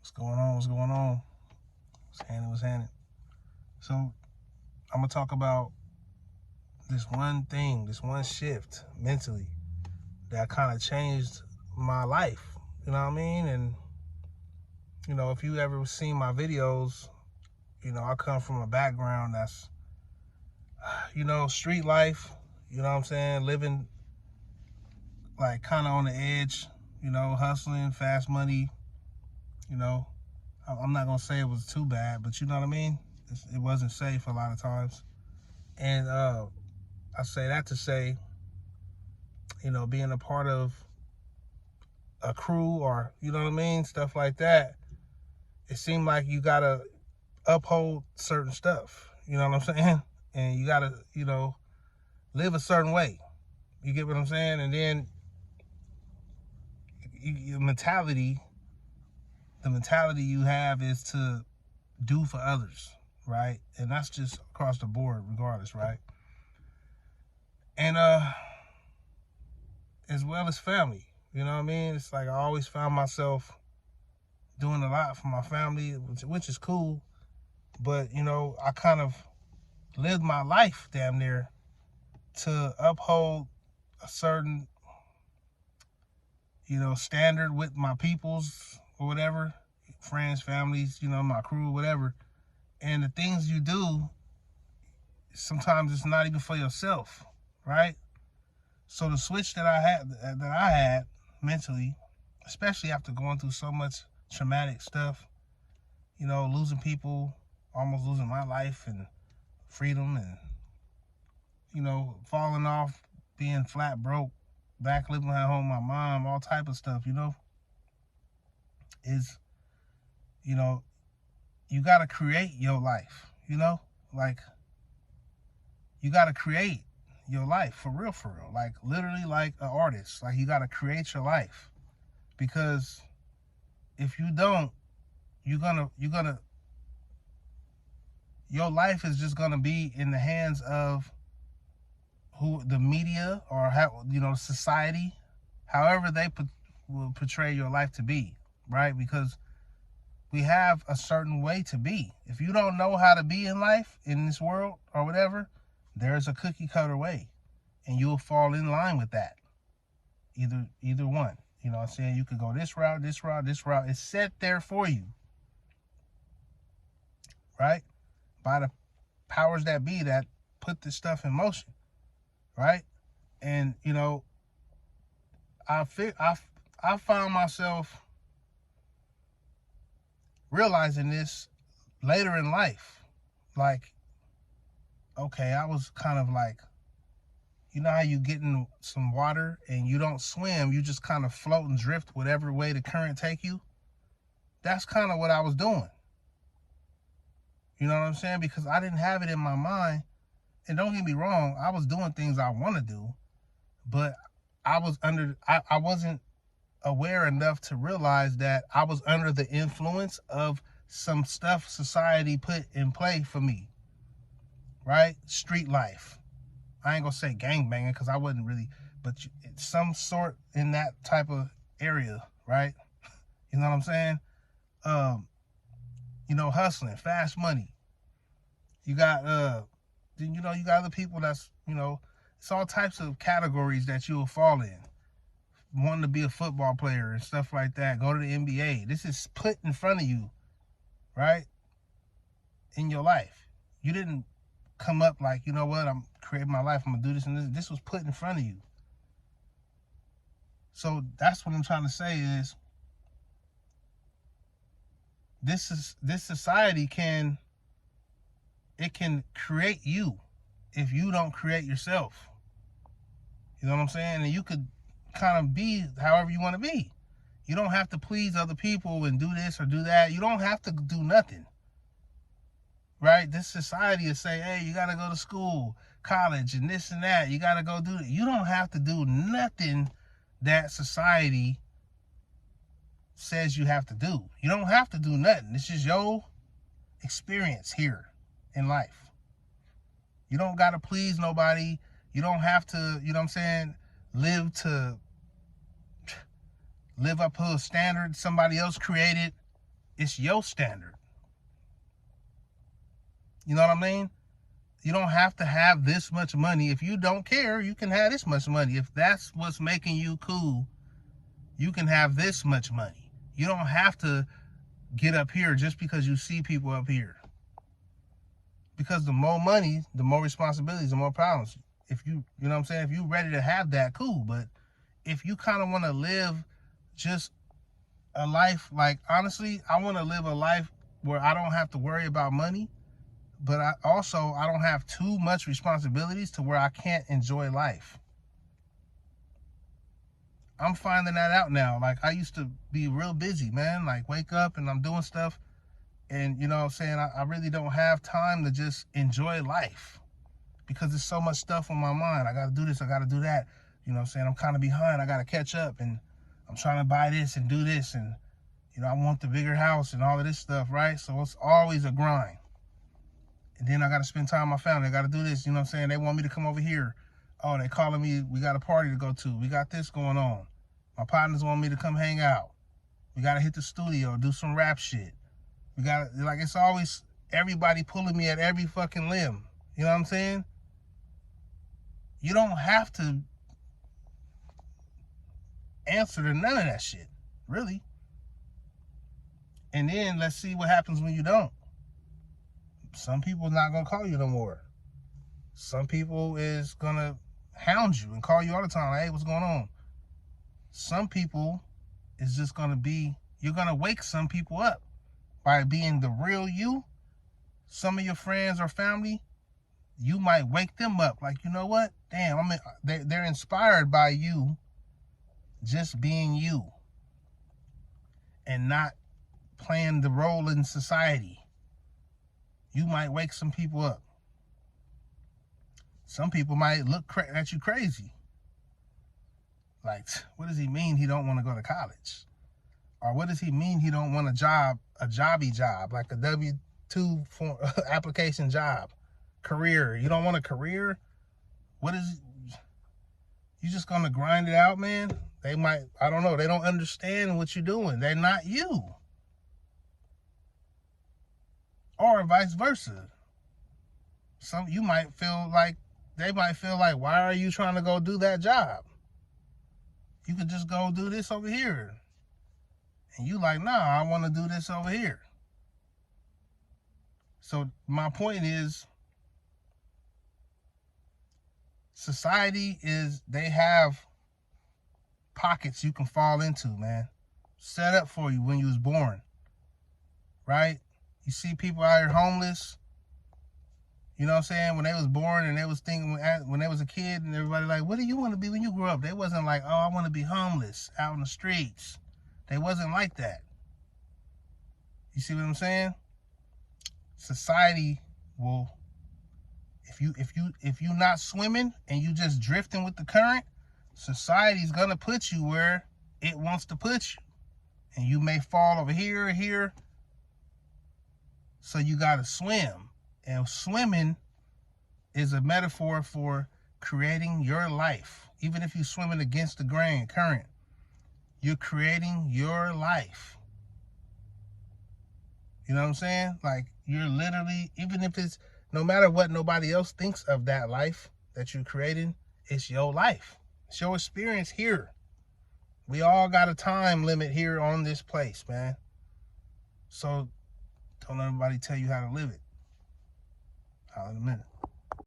What's going on? What's going on? What's happening? So I'm gonna talk about this one thing, this one shift mentally that kind of changed my life. You know what I mean? And if you ever seen my videos, I come from a background that's, street life. You know what I'm saying? Living like kind of on the edge. Hustling, fast money. You know, I'm not gonna say it was too bad, but you know what I mean? It wasn't safe a lot of times. And I say that to say, being a part of a crew or, you know what I mean, stuff like that, it seemed like you gotta uphold certain stuff. You know what I'm saying? And you gotta, live a certain way. You get what I'm saying? And then your mentality, the mentality you have is to do for others, right? And that's just across the board, regardless, right? And as well as family. You know what I mean? It's like I always found myself doing a lot for my family, which is cool. But, I kind of lived my life damn near to uphold a certain, standard with my peoples or whatever, friends, families, my crew, whatever. And the things you do, sometimes it's not even for yourself, right? So the switch that I had mentally, especially after going through so much traumatic stuff, losing people, almost losing my life and freedom, and falling off, being flat broke, back living at home with my mom, all type of stuff, is you gotta create your life, like you gotta create your life for real, like literally like an artist. Like you gotta create your life, because if you don't, you're gonna your life is just gonna be in the hands of who the media or how society, however they will portray your life to be, right? Because we have a certain way to be. If you don't know how to be in life, in this world or whatever, there's a cookie cutter way, and you'll fall in line with that. Either one. You know what I'm saying? You could go this route, this route, this route. It's set there for you, right? By the powers that be that put this stuff in motion, right? And I found myself realizing this later in life. Like, okay, I was kind of like, how you get in some water and you don't swim, you just kind of float and drift whatever way the current take you. That's kind of what I was doing. You know what I'm saying? Because I didn't have it in my mind. And don't get me wrong, I was doing things I want to do, but I wasn't aware enough to realize that I was under the influence of some stuff society put in play for me, right? Street life. I ain't gonna say gangbanging because I wasn't really, but it's some sort in that type of area, right? You know what I'm saying? Hustling, fast money. You got you got other people that's, it's all types of categories that you'll fall in. Wanting to be a football player and stuff like that, go to the NBA. This is put in front of you, right? In your life. You didn't come up like, you know what, I'm creating my life, I'm gonna do this and this. This was put in front of you. So that's what I'm trying to say is this society can create you if you don't create yourself. You know what I'm saying? And you could kind of be however you want to be. You don't have to please other people and do this or do that. You don't have to do nothing, right? This society is say, hey, you got to go to school, college, and this and that. You got to go do it. You don't have to do nothing that society says you have to do. You don't have to do nothing. This is your experience here in life. You don't got to please nobody. You don't have to, you know what I'm saying, live up to a standard somebody else created. It's your standard. You know what I mean? You don't have to have this much money. If you don't care, you can have this much money. If that's what's making you cool, you can have this much money. You don't have to get up here just because you see people up here. Because the more money, the more responsibilities, the more problems. If you know what I'm saying? If you're ready to have that, cool. But if you kind of want to live just a life, like, honestly, I want to live a life where I don't have to worry about money, but I don't have too much responsibilities to where I can't enjoy life. I'm finding that out now. Like, I used to be real busy, man. Like, wake up and I'm doing stuff. And, you know what I'm saying, I really don't have time to just enjoy life because there's so much stuff on my mind. I got to do this. I got to do that. You know what I'm saying? I'm kind of behind. I got to catch up. And I'm trying to buy this and do this. And, you know, I want the bigger house and all of this stuff, right? So it's always a grind. And then I got to spend time with my family. I got to do this. You know what I'm saying? They want me to come over here. Oh, they calling me. We got a party to go to. We got this going on. My partners want me to come hang out. We got to hit the studio, do some rap shit. We got, like, it's always everybody pulling me at every fucking limb. You know what I'm saying? You don't have to answer to none of that shit, really. And then let's see what happens when you don't. Some people not gonna call you no more. Some people is gonna hound you and call you all the time. Hey, what's going on? Some people is just gonna be, you're gonna wake some people up by being the real you. Some of your friends or family, you might wake them up. Like, you know what? Damn, they're inspired by you just being you and not playing the role in society. You might wake some people up. Some people might look at you crazy. Like, what does he mean he don't want to go to college? Or what does he mean he don't want a jobby job, like a W-2 application job, career? You don't want a career? What is, you just gonna grind it out, man? They might, I don't know, they don't understand what you're doing. They're not you. Or vice versa. You might feel like, they might feel like, why are you trying to go do that job? You could just go do this over here. And you like, nah, I want to do this over here. So my point is, society is, they have pockets you can fall into, man. Set up for you when you was born, right? You see people out here homeless. You know what I'm saying? When they was born and they was thinking, when they was a kid, and everybody like, what do you want to be when you grow up? They wasn't like, oh, I want to be homeless out in the streets. They wasn't like that. You see what I'm saying? Society will, if you're not swimming and you just drifting with the current, society's gonna put you where it wants to put you. And you may fall over here or here. So you gotta swim. And swimming is a metaphor for creating your life. Even if you're swimming against the current, you're creating your life. You know what I'm saying? Like, you're literally, even if it's, no matter what nobody else thinks of that life that you're creating, it's your life. It's your experience here. We all got a time limit here on this place, man. So don't let anybody tell you how to live it. I'll in a minute.